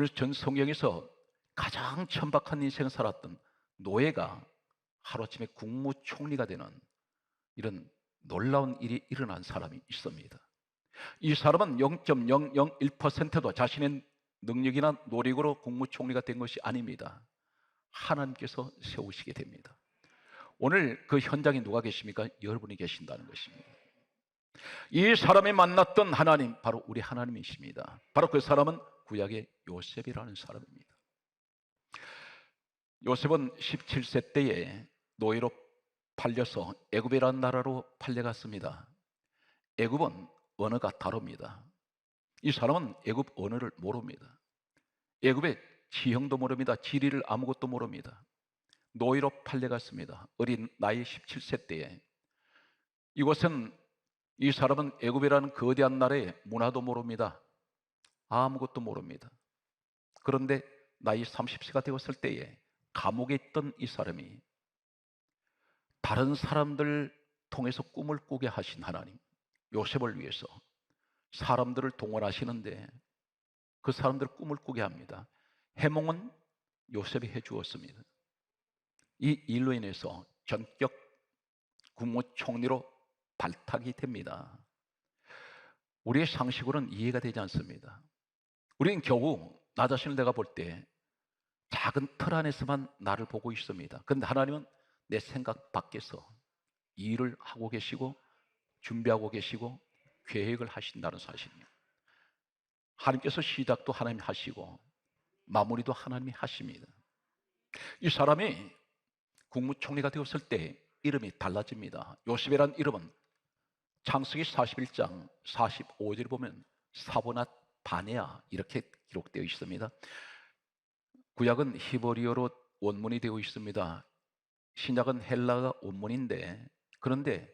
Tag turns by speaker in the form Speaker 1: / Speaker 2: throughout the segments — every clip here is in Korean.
Speaker 1: 오늘 전 성경에서 가장 천박한 인생을 살았던 노예가 하루아침에 국무총리가 되는 이런 놀라운 일이 일어난 사람이 있습니다. 이 사람은 0.001%도 자신의 능력이나 노력으로 국무총리가 된 것이 아닙니다. 하나님께서 세우시게 됩니다. 오늘 그 현장에 누가 계십니까? 여러분이 계신다는 것입니다. 이 사람이 만났던 하나님, 바로 우리 하나님이십니다. 바로 그 사람은 구약의 요셉이라는 사람입니다. 요셉은 17세 때에 노예로 팔려서 애굽이라는 나라로 팔려갔습니다. 애굽은 언어가 다릅니다. 이 사람은 애굽 언어를 모릅니다. 애굽의 지형도 모릅니다. 지리를 아무것도 모릅니다. 노예로 팔려갔습니다. 어린 나이 17세 때에. 이곳은 이 사람은 애굽이라는 거대한 나라의 문화도 모릅니다. 아무것도 모릅니다. 그런데 나이 30세가 되었을 때에 감옥에 있던 이 사람이 다른 사람들 통해서 꿈을 꾸게 하신 하나님, 요셉을 위해서 사람들을 동원하시는데 그 사람들 꿈을 꾸게 합니다. 해몽은 요셉이 해주었습니다. 이 일로 인해서 전격 국무총리로 발탁이 됩니다. 우리의 상식으로는 이해가 되지 않습니다. 우리는 겨우 나 자신을 내가 볼 때 작은 틀 안에서만 나를 보고 있습니다. 그런데 하나님은 내 생각 밖에서 일을 하고 계시고 준비하고 계시고 계획을 하신다는 사실입니다. 하나님께서 시작도 하나님이 하시고 마무리도 하나님이 하십니다. 이 사람이 국무총리가 되었을 때 이름이 달라집니다. 요셉이라는 이름은 창세기 41장 45절에 보면 사보낫 바네아 이렇게 기록되어 있습니다. 구약은 히브리어로 원문이 되어 있습니다. 신약은 헬라어 원문인데, 그런데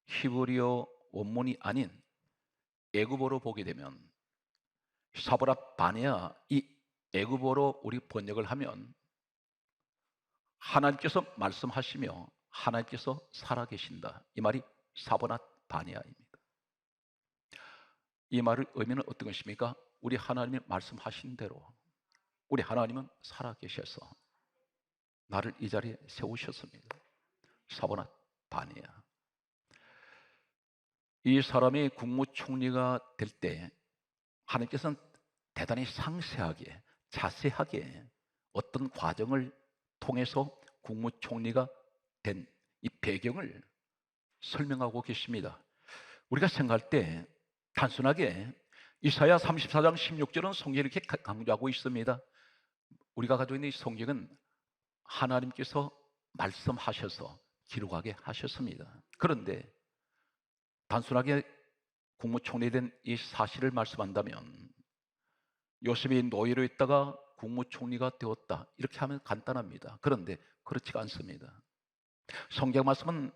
Speaker 1: 히브리어 원문이 아닌 애굽어로 보게 되면 사보낫 바네아, 이 애굽어로 우리 번역을 하면 하나님께서 말씀하시며 하나님께서 살아계신다, 이 말이 사보낫 바네아입니다. 이 말의 의미는 어떤 것입니까? 우리 하나님이 말씀하신 대로 우리 하나님은 살아계셔서 나를 이 자리에 세우셨습니다. 사보낫 바네아. 이 사람이 국무총리가 될 때 하나님께서는 대단히 상세하게 자세하게 어떤 과정을 통해서 국무총리가 된 이 배경을 설명하고 계십니다. 우리가 생각할 때 단순하게 이사야 34장 16절은 성경에 이렇게 강조하고 있습니다. 우리가 가지고 있는 이 성경은 하나님께서 말씀하셔서 기록하게 하셨습니다. 그런데 단순하게 국무총리 된 이 사실을 말씀한다면 요셉이 노예로 있다가 국무총리가 되었다 이렇게 하면 간단합니다. 그런데 그렇지가 않습니다. 성경 말씀은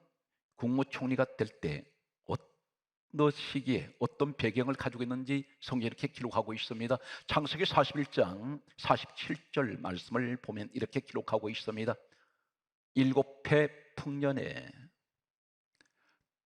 Speaker 1: 국무총리가 될 때 어떤 시기에 어떤 배경을 가지고 있는지 성경에 이렇게 기록하고 있습니다. 창세기 41장 47절 말씀을 보면 이렇게 기록하고 있습니다. 7해 풍년에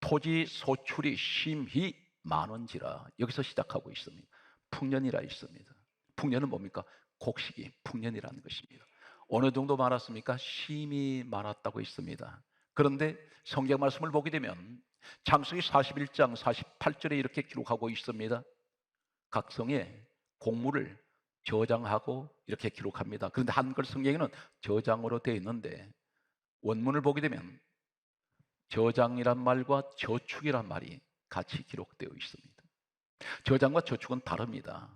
Speaker 1: 토지 소출이 심히 많은지라, 여기서 시작하고 있습니다. 풍년이라 있습니다. 풍년은 뭡니까? 곡식이 풍년이라는 것입니다. 어느 정도 많았습니까? 심히 많았다고 있습니다. 그런데 성경 말씀을 보게 되면 창세기 41장 48절에 이렇게 기록하고 있습니다. 각 성에 곡물을 저장하고 이렇게 기록합니다. 그런데 한글 성경에는 저장으로 되어 있는데 원문을 보게 되면 저장이란 말과 저축이란 말이 같이 기록되어 있습니다. 저장과 저축은 다릅니다.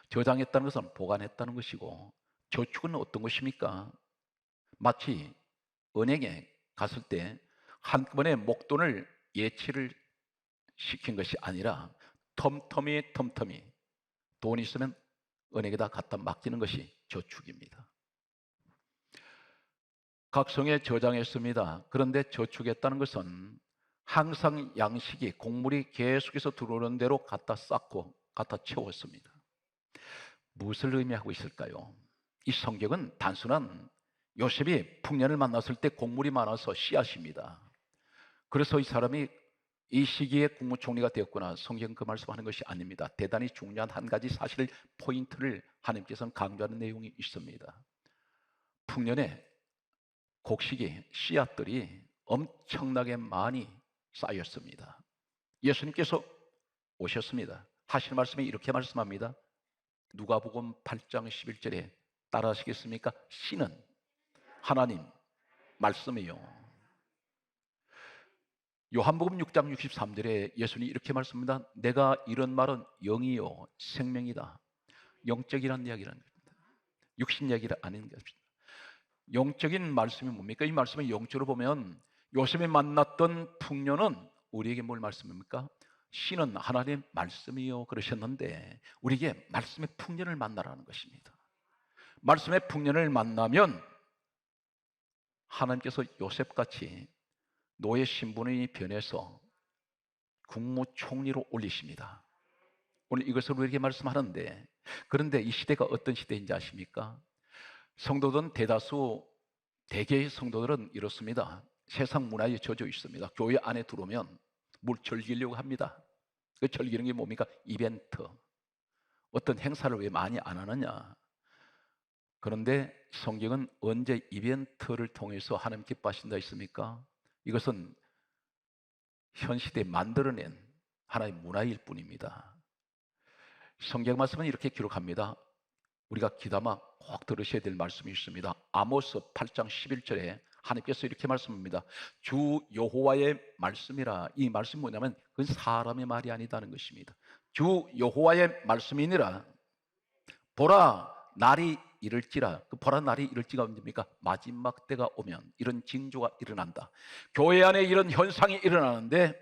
Speaker 1: 저장했다는 것은 보관했다는 것이고, 저축은 어떤 것입니까? 마치 은행에 갔을 때 한꺼번에 목돈을 예치를 시킨 것이 아니라 텀텀이 돈이 있으면 은행에다 갖다 맡기는 것이 저축입니다. 각 성에 저장했습니다. 그런데 저축했다는 것은 항상 양식이 곡물이 계속해서 들어오는 대로 갖다 쌓고 갖다 채웠습니다. 무엇을 의미하고 있을까요? 이 성경은 단순한 요셉이 풍년을 만났을 때 곡물이 많아서 씨앗입니다. 그래서 이 사람이 이 시기에 국무총리가 되었구나. 성경 그 말씀하는 것이 아닙니다. 대단히 중요한 한 가지 사실 포인트를 하나님께서는 강조하는 내용이 있습니다. 풍년에 곡식이 씨앗들이 엄청나게 많이 쌓였습니다. 예수님께서 오셨습니다. 하실 말씀이 이렇게 말씀합니다. 누가복음 8장 11절에 따라 하시겠습니까? 씨는 하나님 말씀이요. 요한복음 6장 63절에 예수님이 이렇게 말씀합니다. 내가 이런 말은 영이요 생명이다. 영적이라는 이야기라는 겁니다. 육신 이야기가 아닌 것입니다. 영적인 말씀이 뭡니까? 이 말씀을 영적으로 보면 요셉이 만났던 풍년은 우리에게 뭘 말씀입니까? 씨는 하나님의 말씀이요 그러셨는데 우리에게 말씀의 풍년을 만나라는 것입니다. 말씀의 풍년을 만나면 하나님께서 요셉같이 노예 신분이 변해서 국무총리로 올리십니다. 오늘 이것을 우리에게 말씀하는데, 그런데 이 시대가 어떤 시대인지 아십니까? 성도들은 대다수 대개의 성도들은 이렇습니다. 세상 문화에 젖어 있습니다. 교회 안에 들어오면 뭘 즐기려고 합니다. 그 즐기는 게 뭡니까? 이벤트. 어떤 행사를 왜 많이 안 하느냐? 그런데 성경은 언제 이벤트를 통해서 하나님 기뻐하신다 했습니까? 이것은 현 시대에 만들어낸 하나의 문화일 뿐입니다. 성경 말씀은 이렇게 기록합니다. 우리가 귀담아 꼭 들으셔야 될 말씀이 있습니다. 아모스 8장 11절에 하나님께서 이렇게 말씀합니다. 주 여호와의 말씀이라. 이 말씀이 뭐냐면 그건 사람의 말이 아니다는 것입니다. 주 여호와의 말씀이니라. 보라 날이 이를지라. 그 보라 날이 이를지가 언제입니까? 마지막 때가 오면 이런 징조가 일어난다. 교회 안에 이런 현상이 일어나는데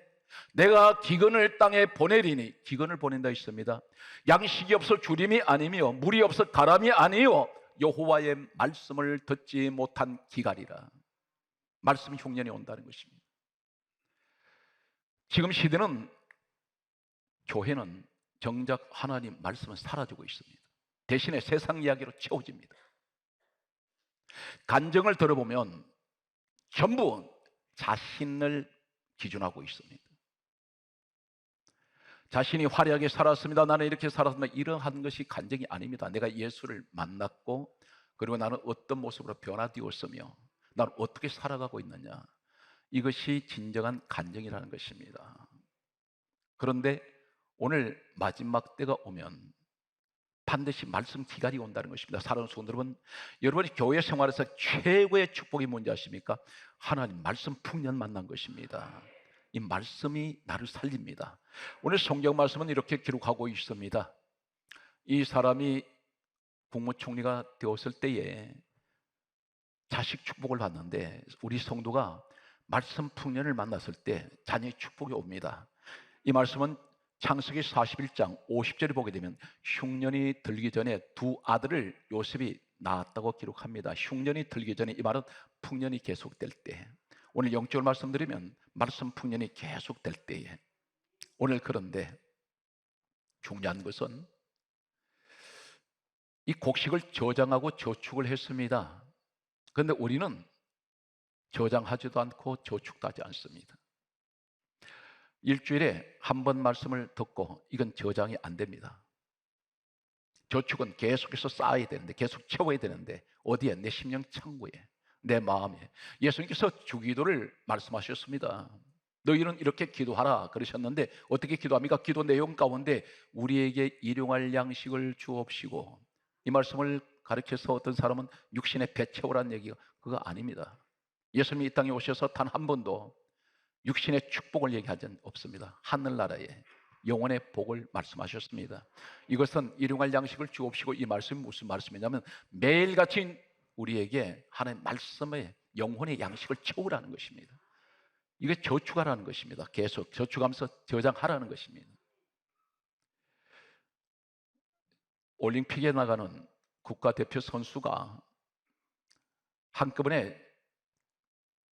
Speaker 1: 내가 기근을 땅에 보내리니, 기근을 보낸다 했습니다. 양식이 없어 주림이 아니며 물이 없어 가람이 아니요 여호와의 말씀을 듣지 못한 기갈이라. 말씀 흉년이 온다는 것입니다. 지금 시대는, 교회는 정작 하나님 말씀은 사라지고 있습니다. 대신에 세상 이야기로 채워집니다. 간증을 들어보면 전부 자신을 기준하고 있습니다. 자신이 화려하게 살았습니다. 나는 이렇게 살았습니다. 이러한 것이 간증이 아닙니다. 내가 예수를 만났고 그리고 나는 어떤 모습으로 변화되었으며 나는 어떻게 살아가고 있느냐, 이것이 진정한 간증이라는 것입니다. 그런데 오늘 마지막 때가 오면 반드시 말씀 기갈이 온다는 것입니다. 사랑하는 성도 여러분, 여러분이 교회 생활에서 최고의 축복이 뭔지 아십니까? 하나님 말씀 풍년 만난 것입니다. 이 말씀이 나를 살립니다. 오늘 성경 말씀은 이렇게 기록하고 있습니다. 이 사람이 국무총리가 되었을 때에 자식 축복을 받는데 우리 성도가 말씀 풍년을 만났을 때 자녀의 축복이 옵니다. 이 말씀은 창세기 41장 50절에 보게 되면 흉년이 들기 전에 두 아들을 요셉이 낳았다고 기록합니다. 흉년이 들기 전에, 이 말은 풍년이 계속될 때, 오늘 영적으로 말씀드리면 말씀 풍년이 계속될 때에, 오늘 그런데 중요한 것은 이 곡식을 저장하고 저축을 했습니다. 그런데 우리는 저장하지도 않고 저축도 하지 않습니다. 일주일에 한 번 말씀을 듣고 이건 저장이 안 됩니다. 저축은 계속해서 쌓아야 되는데, 계속 채워야 되는데, 어디에? 내 심령 창고에, 내 마음에. 예수님께서 주기도를 말씀하셨습니다. 너희는 이렇게 기도하라 그러셨는데 어떻게 기도합니까? 기도 내용 가운데 우리에게 일용할 양식을 주옵시고, 이 말씀을 가르쳐서 어떤 사람은 육신의 배 채우라는 얘기가 그거 아닙니다. 예수님이 이 땅에 오셔서 단 한 번도 육신의 축복을 얘기하지 없습니다. 하늘나라의 영혼의 복을 말씀하셨습니다. 이것은 일용할 양식을 주옵시고, 이 말씀이 무슨 말씀이냐면 매일같이 우리에게 하나님의 말씀의 영혼의 양식을 채우라는 것입니다. 이게 저축하라는 것입니다. 계속 저축하면서 저장하라는 것입니다. 올림픽에 나가는 국가대표 선수가 한꺼번에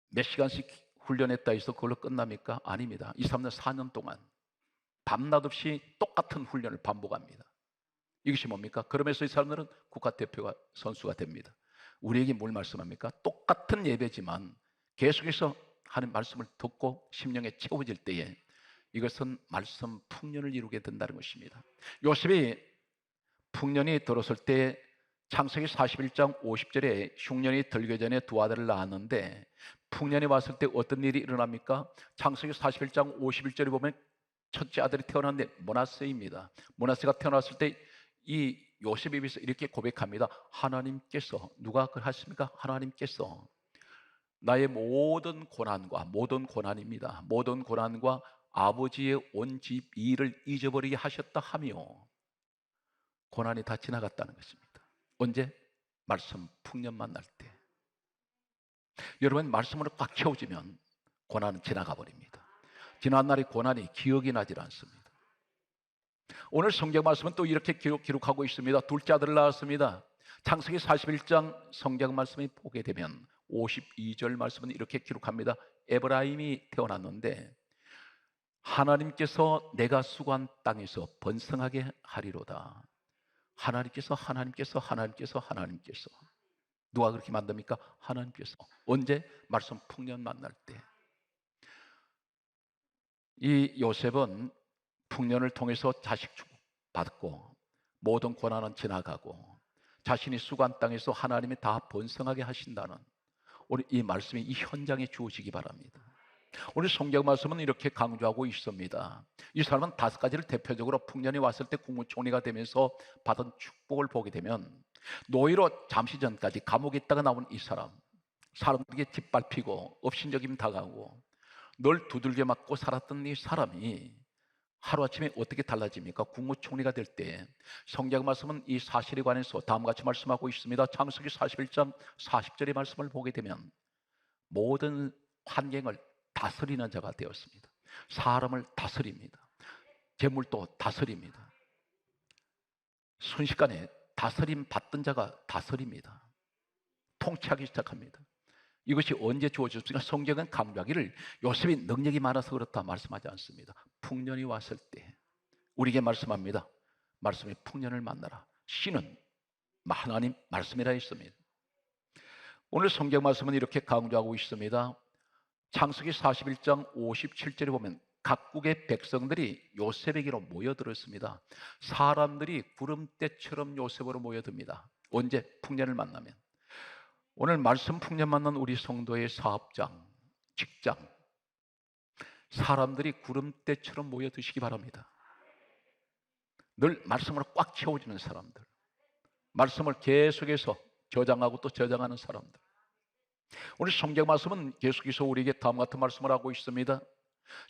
Speaker 1: 몇 시간씩 훈련했다 해서 그걸로 끝납니까? 아닙니다. 2, 3년, 4년 동안 밤낮 없이 똑같은 훈련을 반복합니다. 이것이 뭡니까? 그러면서 이 사람들은 국가대표가 선수가 됩니다. 우리에게 뭘 말씀합니까? 똑같은 예배지만 계속해서 하는 말씀을 듣고 심령에 채워질 때에 이것은 말씀 풍년을 이루게 된다는 것입니다. 요셉이 풍년이 들었을 때 창세기 41장 50절에 흉년이 들기 전에 두 아들을 낳았는데 풍년이 왔을 때 어떤 일이 일어납니까? 창세기 41장 51절에 보면 첫째 아들이 태어났는데 므낫세입니다. 므낫세가 태어났을 때 이 요셉에 비해서 이렇게 고백합니다. 하나님께서, 누가 그러셨습니까? 하나님께서 나의 모든 고난입니다. 모든 고난과 아버지의 온 집 일을 잊어버리게 하셨다 하며 고난이 다 지나갔다는 것입니다. 언제? 말씀 풍년 만날 때. 여러분, 말씀으로 꽉 채워지면 고난은 지나가 버립니다. 지난 날의 고난이 기억이 나질 않습니다. 오늘 성경 말씀은 또 이렇게 기록하고 있습니다. 둘째 아들을 낳았습니다. 창세기 41장 성경 말씀이 보게 되면 52절 말씀은 이렇게 기록합니다. 에브라임이 태어났는데 하나님께서 내가 수고한 땅에서 번성하게 하리로다. 하나님께서 누가 그렇게 만듭니까? 하나님께서. 언제? 말씀 풍년 만날 때. 이 요셉은 풍년을 통해서 자식 받고 모든 고난은 지나가고 자신이 수고한 땅에서 하나님이 다 번성하게 하신다는 오늘 이 말씀이 이 현장에 주어지기 바랍니다. 오늘 성경 말씀은 이렇게 강조하고 있습니다. 이 사람은 5가지를 대표적으로 풍년이 왔을 때 국무총리가 되면서 받은 축복을 보게 되면 노예로 잠시 전까지 감옥에 있다가 나온 이 사람들에게 짓밟히고 업신여김 당하고 늘 두들겨 맞고 살았던 이 사람이 하루아침에 어떻게 달라집니까? 국무총리가 될 때 성경 말씀은 이 사실에 관해서 다음과 같이 말씀하고 있습니다. 창세기 41장 40절의 말씀을 보게 되면 모든 환경을 다스리는 자가 되었습니다. 사람을 다스립니다. 재물도 다스립니다. 순식간에 다스림 받던 자가 다스립니다. 통치하기 시작합니다. 이것이 언제 주어졌습니까? 성경은 강조하기를 요셉이 능력이 많아서 그렇다 말씀하지 않습니다. 풍년이 왔을 때 우리에게 말씀합니다. 말씀의 풍년을 만나라. 씨는 하나님 말씀이라 했습니다. 오늘 성경 말씀은 이렇게 강조하고 있습니다. 창세기 41장 57절에 보면 각국의 백성들이 요셉에게로 모여들었습니다. 사람들이 구름대처럼 요셉으로 모여듭니다. 언제? 풍년을 만나면. 오늘 말씀 풍년 만난 우리 성도의 사업장, 직장, 사람들이 구름대처럼 모여드시기 바랍니다. 늘 말씀으로 꽉 채워지는 사람들, 말씀을 계속해서 저장하고 또 저장하는 사람들. 오늘 성경 말씀은 계속해서 우리에게 다음 같은 말씀을 하고 있습니다.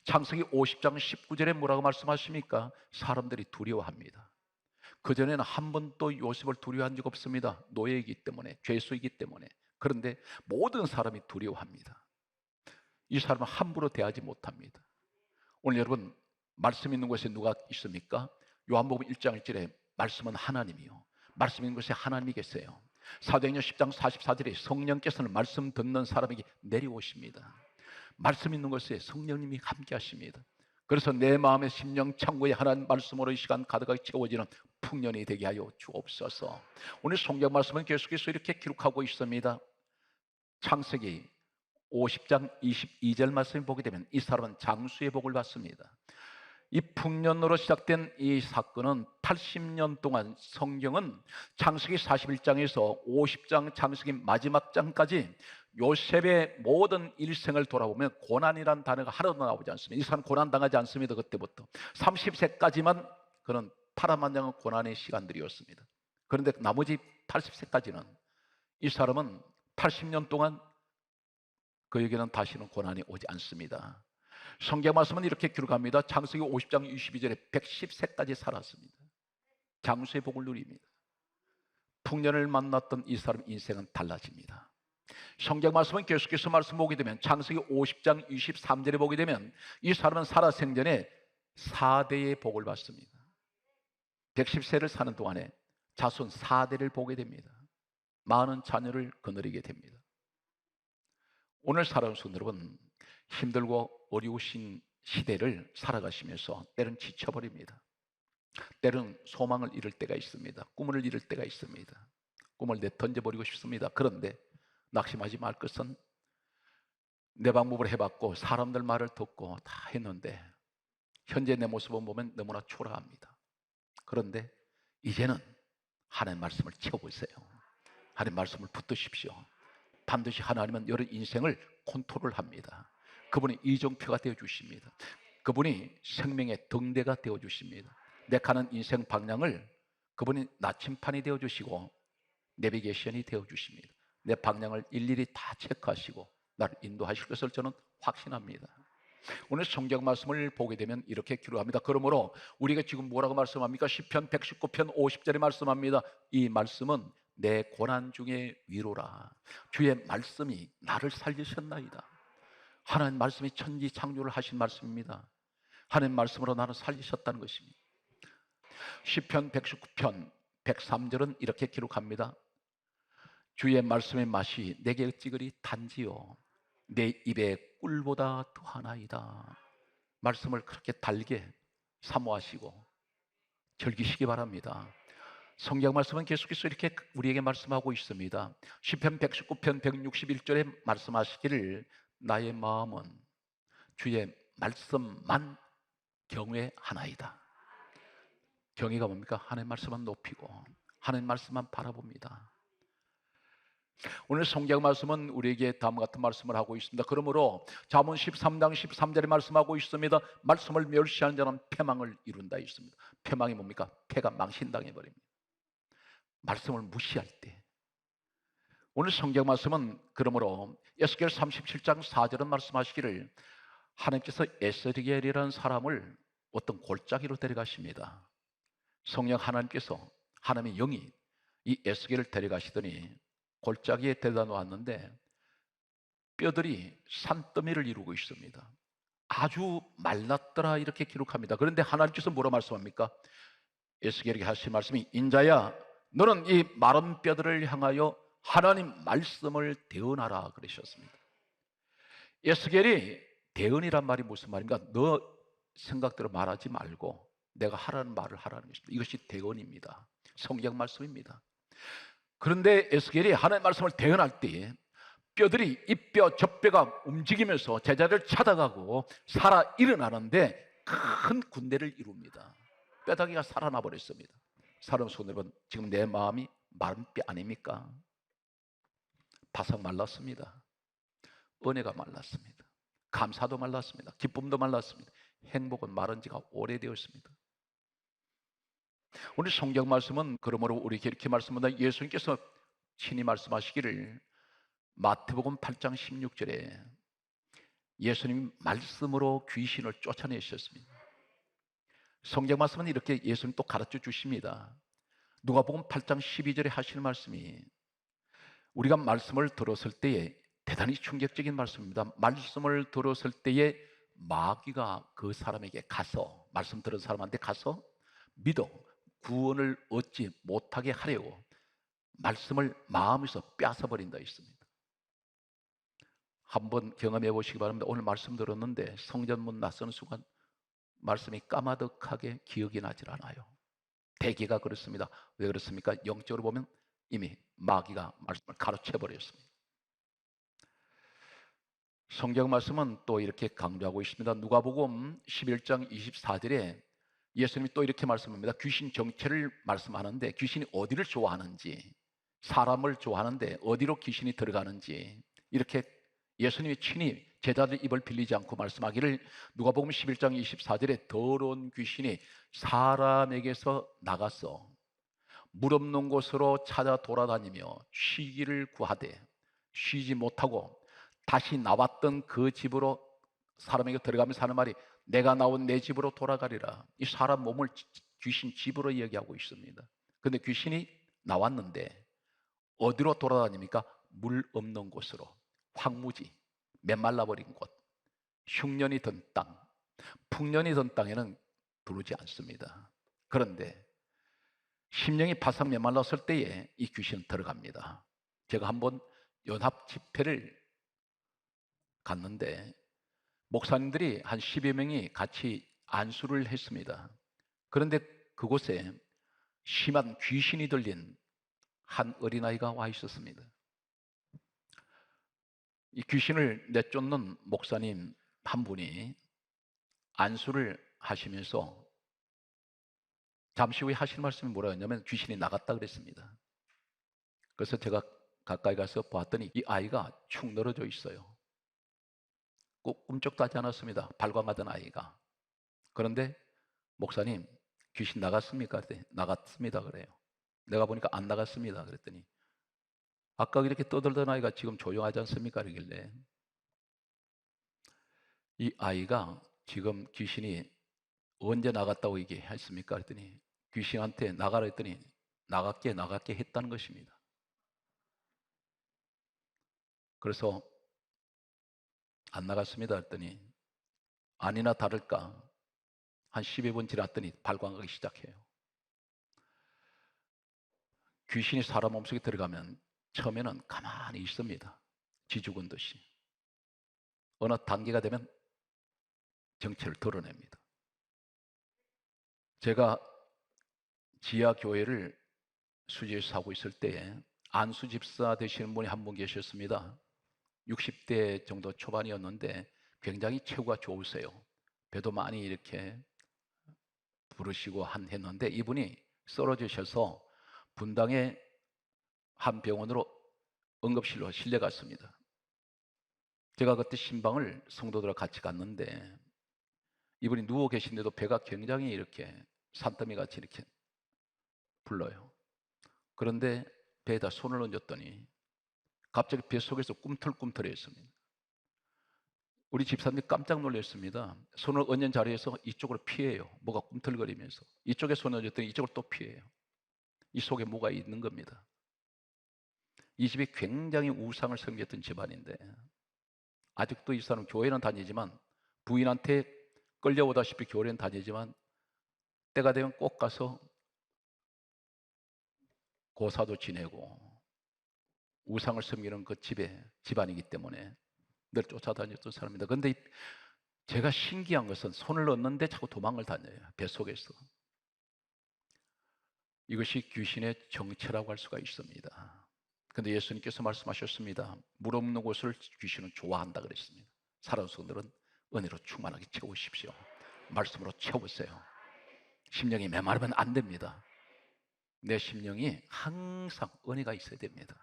Speaker 1: 창세기 50장 19절에 뭐라고 말씀하십니까? 사람들이 두려워합니다. 그전에는 한 번도 요셉을 두려워한 적 없습니다. 노예이기 때문에, 죄수이기 때문에. 그런데 모든 사람이 두려워합니다. 이 사람은 함부로 대하지 못합니다. 오늘 여러분 말씀 있는 곳에 누가 있습니까? 요한복음 1장 1절에 말씀은 하나님이요, 말씀 있는 곳에 하나님이 계세요. 사도행전 10장 44절에 성령께서는 말씀 듣는 사람에게 내려오십니다. 말씀 있는 곳에 성령님이 함께 하십니다. 그래서 내 마음의 심령 창고에 하나님 말씀으로 이 시간 가득하게 채워지는 풍년이 되게 하여 주옵소서. 오늘 성경 말씀은 계속해서 이렇게 기록하고 있습니다. 창세기 50장 22절 말씀을 보게 되면 이 사람은 장수의 복을 받습니다. 이 풍년으로 시작된 이 사건은 80년 동안 성경은 창세기 41장에서 50장 창세기 마지막 장까지 요셉의 모든 일생을 돌아보면 고난이란 단어가 하나도 나오지 않습니다. 이 사람 고난당하지 않습니다. 그때부터 30세까지만 그런 파란만장한 고난의 시간들이었습니다. 그런데 나머지 80세까지는 이 사람은 80년 동안 그에게는 다시는 고난이 오지 않습니다. 성경 말씀은 이렇게 기록합니다. 창세기 50장 22절에 110세까지 살았습니다. 장수의 복을 누립니다. 풍년을 만났던 이 사람 인생은 달라집니다. 성경 말씀은 계속해서 말씀 보게 되면 창세기 50장 23절에 보게 되면 이 사람은 살아생전에 4대의 복을 받습니다. 110세를 사는 동안에 자손 4대를 보게 됩니다. 많은 자녀를 거느리게 됩니다. 오늘 살아온 성도 여러분, 힘들고 어려우신 시대를 살아가시면서 때는 지쳐버립니다. 때는 소망을 잃을 때가 있습니다. 꿈을 잃을 때가 있습니다. 꿈을 내던져버리고 싶습니다. 그런데 낙심하지 말 것은 내 방법을 해봤고 사람들 말을 듣고 다 했는데 현재 내 모습을 보면 너무나 초라합니다. 그런데 이제는 하나님의 말씀을 채워보세요. 하나님의 말씀을 붙드십시오. 반드시 하나님은 여러분 인생을 컨트롤합니다. 그분이 이정표가 되어주십니다. 그분이 생명의 등대가 되어주십니다. 내 가는 인생 방향을 그분이 나침판이 되어주시고 내비게이션이 되어주십니다. 내 방향을 일일이 다 체크하시고 나를 인도하실 것을 저는 확신합니다. 오늘 성경 말씀을 보게 되면 이렇게 기록합니다. 그러므로 우리가 지금 뭐라고 말씀합니까? 시편 119편 50절에 말씀합니다. 이 말씀은 내 고난 중에 위로라. 주의 말씀이 나를 살리셨나이다. 하나님 말씀이 천지 창조를 하신 말씀입니다. 하나님 말씀으로 나를 살리셨다는 것입니다. 시편 119편 103절은 이렇게 기록합니다. 주의 말씀의 맛이 내게 어찌 단지요 내 입에 꿀보다 더하나이다. 말씀을 그렇게 달게 사모하시고 즐기시기 바랍니다. 성경 말씀은 계속해서 이렇게 우리에게 말씀하고 있습니다. 시편 119편 161절에 말씀하시기를 나의 마음은 주의 말씀만 경외하나이다. 경외가 뭡니까? 하나님의 말씀만 높이고 하나님의 말씀만 바라봅니다. 오늘 성경 말씀은 우리에게 다음과 같은 말씀을 하고 있습니다. 그러므로 잠언 13장 13절에 말씀하고 있습니다. 말씀을 멸시하는 자는 패망을 이룬다 있습니다. 패망이 뭡니까? 패가 망신당해 버립니다. 말씀을 무시할 때. 오늘 성경 말씀은 그러므로 에스겔 37장 4절은 말씀하시기를 하나님께서 에스겔이라는 사람을 어떤 골짜기로 데려가십니다. 성령 하나님께서 하나님의 영이 이 에스겔을 데려가시더니 골짜기에 데려다 놓았는데 뼈들이 산더미를 이루고 있습니다. 아주 말랐더라 이렇게 기록합니다. 그런데 하나님께서 뭐라 말씀합니까? 에스겔에게 하신 말씀이 인자야 너는 이 마른 뼈들을 향하여 하나님 말씀을 대언하라 그러셨습니다. 에스겔이 대언이란 말이 무슨 말입니까? 너 생각대로 말하지 말고 내가 하라는 말을 하라는 것입니다. 이것이 대언입니다. 성경 말씀입니다. 그런데 에스겔이 하나님의 말씀을 대언할 때 뼈들이 이 뼈 저 뼈가 움직이면서 제자리를 찾아가고 살아 일어나는데 큰 군대를 이룹니다. 뼈다귀가 살아나 버렸습니다. 사람 손으로는 지금 내 마음이 마른 뼈 아닙니까? 바싹 말랐습니다. 은혜가 말랐습니다. 감사도 말랐습니다. 기쁨도 말랐습니다. 행복은 마른 지가 오래되었습니다. 오늘 성경 말씀은 그러므로 우리에게 이렇게 말씀합니다. 예수님께서 친히 말씀하시기를 마태복음 8장 16절에 예수님 말씀으로 귀신을 쫓아내셨습니다. 성경 말씀은 이렇게 예수님 또 가르쳐 주십니다. 누가복음 8장 12절에 하시는 말씀이 우리가 말씀을 들었을 때에 대단히 충격적인 말씀입니다. 말씀을 들었을 때에 마귀가 그 사람에게 가서 말씀 들은 사람한테 가서 믿어 구원을 얻지 못하게 하려고 말씀을 마음에서 뺏어버린다 있습니다. 한번 경험해 보시기 바랍니다. 오늘 말씀 들었는데 성전문 낯선 순간 말씀이 까마득하게 기억이 나질 않아요. 대개가 그렇습니다. 왜 그렇습니까? 영적으로 보면 이미 마귀가 말씀을 가로채 버렸습니다. 성경 말씀은 또 이렇게 강조하고 있습니다. 누가복음 11장 24절에 예수님이 또 이렇게 말씀합니다. 귀신 정체를 말씀하는데 귀신이 어디를 좋아하는지 사람을 좋아하는데 어디로 귀신이 들어가는지 이렇게 예수님이 친히 제자들 입을 빌리지 않고 말씀하기를 누가복음 11장 24절에 더러운 귀신이 사람에게서 나가서 물 없는 곳으로 찾아 돌아다니며 쉬기를 구하되 쉬지 못하고 다시 나왔던 그 집으로 사람에게 들어가면서 하는 말이 내가 나온 내 집으로 돌아가리라. 이 사람 몸을 귀신 집으로 이야기하고 있습니다. 그런데 귀신이 나왔는데 어디로 돌아다닙니까? 물 없는 곳으로, 황무지, 메말라버린 곳, 흉년이 든 땅, 풍년이 든 땅에는 들어오지 않습니다. 그런데 심령이 바싹 메말랐을 때에 이 귀신은 들어갑니다. 제가 한번 연합 집회를 갔는데 목사님들이 한 10여 명이 같이 안수를 했습니다. 그런데 그곳에 심한 귀신이 들린 한 어린아이가 와 있었습니다. 이 귀신을 내쫓는 목사님 한 분이 안수를 하시면서 잠시 후에 하신 말씀이 뭐라 했냐면 귀신이 나갔다 그랬습니다. 그래서 제가 가까이 가서 봤더니 이 아이가 축 늘어져 있어요. 꼭 꿈쩍도 하지 않았습니다. 발광하던 아이가. 그런데 목사님, 귀신 나갔습니까? 그랬더니 나갔습니다 그래요. 내가 보니까 안 나갔습니다 그랬더니 아까 이렇게 떠들던 아이가 지금 조용하지 않습니까? 그러길래 이 아이가 지금 귀신이 언제 나갔다고 얘기했습니까? 그랬더니 귀신한테 나가라 했더니 나갔게 했다는 것입니다. 그래서 안 나갔습니다 했더니 아니나 다를까 한 12분 지났더니 발광하기 시작해요. 귀신이 사람 몸속에 들어가면 처음에는 가만히 있습니다. 쥐 죽은 듯이. 어느 단계가 되면 정체를 드러냅니다. 제가 지하 교회를 수지에서 하고 있을 때에 안수 집사 되시는 분이 한 분 계셨습니다. 60대 정도 초반이었는데 굉장히 체구가 좋으세요. 배도 많이 이렇게 부르시고 했는데 이분이 쓰러지셔서 분당의 한 병원으로 응급실로 실려갔습니다. 제가 그때 신방을 성도들과 같이 갔는데 이분이 누워 계신데도 배가 굉장히 이렇게 산더미 같이 이렇게 불러요. 그런데 배에다 손을 얹었더니 갑자기 뱃속에서 꿈틀꿈틀했습니다. 우리 집사님이 깜짝 놀랐습니다. 손을 얹은 자리에서 이쪽으로 피해요. 뭐가 꿈틀거리면서. 이쪽에 손을 얹었더니 이쪽으로 또 피해요. 이 속에 뭐가 있는 겁니다. 이 집이 굉장히 우상을 섬겼던 집안인데 아직도 이 사람은 교회는 다니지만 부인한테 끌려오다시피 교회는 다니지만 때가 되면 꼭 가서 고사도 지내고 우상을 섬기는 그 집안이기 때문에 늘 쫓아다녔던 사람입니다. 그런데 제가 신기한 것은 손을 넣는데 자꾸 도망을 다녀요. 뱃속에서. 이것이 귀신의 정체라고 할 수가 있습니다. 그런데 예수님께서 말씀하셨습니다. 물 없는 곳을 귀신은 좋아한다 그랬습니다. 살아온 성들은 은혜로 충만하게 채우십시오. 말씀으로 채우세요. 심령이 메마르면 안 됩니다. 내 심령이 항상 은혜가 있어야 됩니다.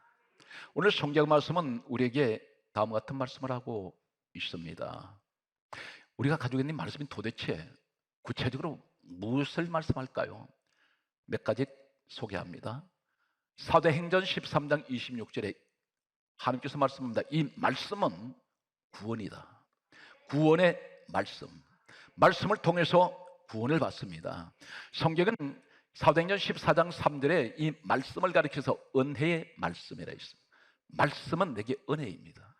Speaker 1: 오늘 성경 말씀은 우리에게 다음과 같은 말씀을 하고 있습니다. 우리가 가지고 있는 말씀이 도대체 구체적으로 무엇을 말씀할까요? 몇 가지 소개합니다. 사도행전 13장 26절에 하나님께서 말씀합니다. 이 말씀은 구원이다. 구원의 말씀. 말씀을 통해서 구원을 받습니다. 성경은 사도행전 14장 3절에 이 말씀을 가리켜서 은혜의 말씀이라 했습니다. 말씀은 내게 은혜입니다.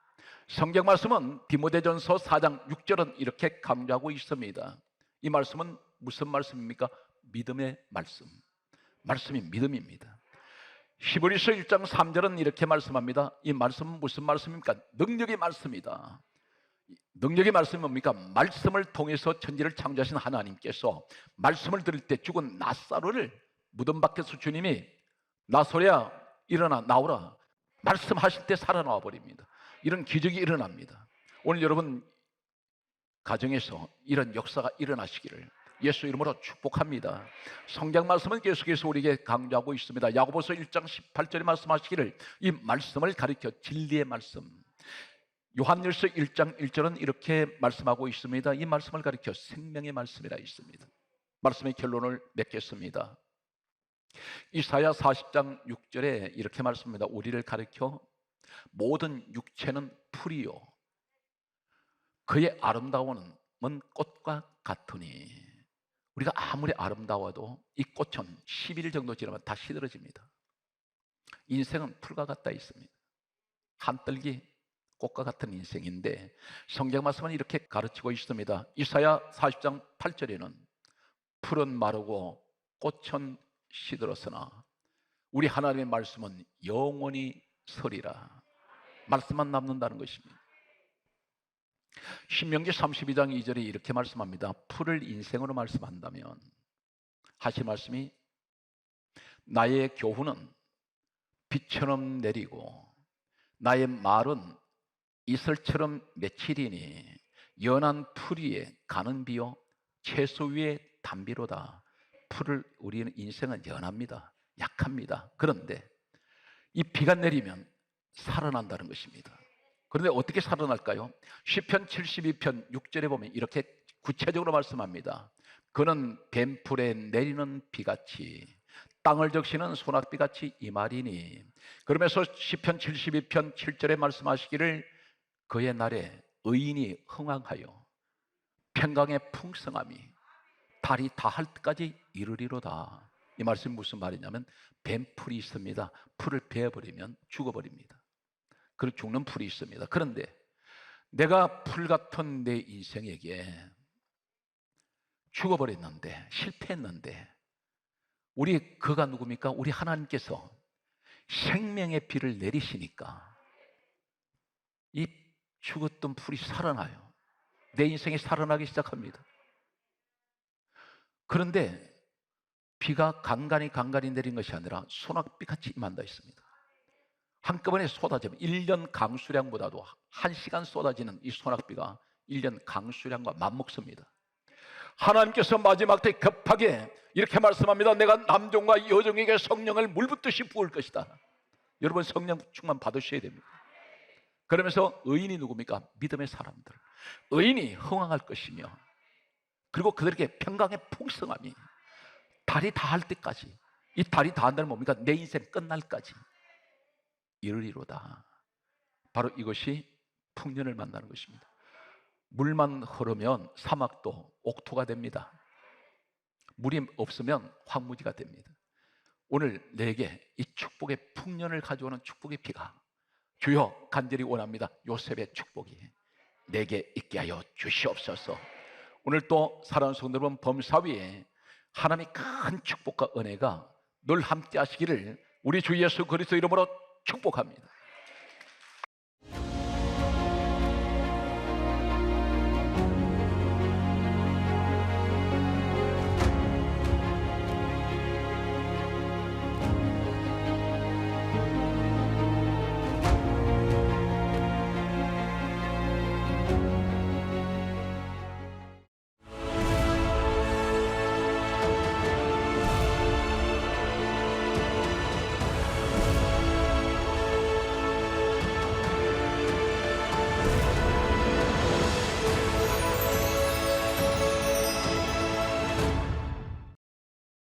Speaker 1: 성경 말씀은 디모데전서 4장 6절은 이렇게 강조하고 있습니다. 이 말씀은 무슨 말씀입니까? 믿음의 말씀. 말씀이 믿음입니다. 히브리서 1장 3절은 이렇게 말씀합니다. 이 말씀은 무슨 말씀입니까? 능력의 말씀이다. 능력의 말씀이 뭡니까? 말씀을 통해서 천지를 창조하신 하나님께서 말씀을 들을 때 죽은 나사로를 무덤 밖에서 주님이 나사로야 일어나 나오라 말씀하실 때 살아나와 버립니다. 이런 기적이 일어납니다. 오늘 여러분 가정에서 이런 역사가 일어나시기를 예수 이름으로 축복합니다. 성경 말씀은 계속해서 우리에게 강조하고 있습니다. 야고보서 1장 18절에 말씀하시기를 이 말씀을 가리켜 진리의 말씀. 요한일서 1장 1절은 이렇게 말씀하고 있습니다. 이 말씀을 가리켜 생명의 말씀이라 있습니다. 말씀의 결론을 맺겠습니다. 이사야 40장 6절에 이렇게 말씀합니다. 우리를 가리켜 모든 육체는 풀이요 그의 아름다움은 꽃과 같으니 우리가 아무리 아름다워도 이 꽃은 10일 정도 지나면 다 시들어집니다. 인생은 풀과 같다 있습니다. 한떨기 꽃과 같은 인생인데 성경 말씀은 이렇게 가르치고 있습니다. 이사야 40장 8절에는 풀은 마르고 꽃은 시들었으나 우리 하나님의 말씀은 영원히 서리라. 말씀만 남는다는 것입니다. 신명기 32장 2절에 이렇게 말씀합니다. 풀을 인생으로 말씀한다면 하신 말씀이 나의 교훈은 비처럼 내리고 나의 말은 이슬처럼 맺히리니 연한 풀 위에 가는 비요 채소 위에 담비로다. 풀을 우리는 인생은 연합니다. 약합니다. 그런데 이 비가 내리면 살아난다는 것입니다. 그런데 어떻게 살아날까요? 시편 72편 6절에 보면 이렇게 구체적으로 말씀합니다. 그는 뱀풀에 내리는 비같이 땅을 적시는 소낙비같이 임하리니. 그러면서 시편 72편 7절에 말씀하시기를 그의 날에 의인이 흥왕하여 평강의 풍성함이 달이 다할 때까지 이르리로다. 이 말씀이 무슨 말이냐면 뱀풀이 있습니다. 풀을 베어버리면 죽어버립니다. 그리고 죽는 풀이 있습니다. 그런데 내가 풀 같은 내 인생에게 죽어버렸는데, 실패했는데, 우리 그가 누굽니까? 우리 하나님께서 생명의 비를 내리시니까 이 죽었던 풀이 살아나요. 내 인생이 살아나기 시작합니다. 그런데 비가 간간히 내린 것이 아니라 소낙비같이 임한다 했습니다. 한꺼번에 쏟아지면 1년 강수량보다도 1시간 쏟아지는 이 소낙비가 1년 강수량과 맞먹습니다. 하나님께서 마지막 때 급하게 이렇게 말씀합니다. 내가 남종과 여종에게 성령을 물붓듯이 부을 것이다. 여러분 성령 충만 받으셔야 됩니다. 그러면서 의인이 누굽니까? 믿음의 사람들. 의인이 흥왕할 것이며, 그리고 그들에게 평강의 풍성함이 달이 다할 때까지, 이 달이 다한다는 뭡니까? 내 인생 끝날까지 이르리로다. 바로 이것이 풍년을 만나는 것입니다. 물만 흐르면 사막도 옥토가 됩니다. 물이 없으면 황무지가 됩니다. 오늘 내게 이 축복의 풍년을 가져오는 축복의 비가 주여 간절히 원합니다. 요셉의 축복이 내게 있게 하여 주시옵소서. 오늘 또 사랑하는 성도 여러분, 범사위에 하나님의 큰 축복과 은혜가 늘 함께 하시기를 우리 주 예수 그리스도 이름으로 축복합니다.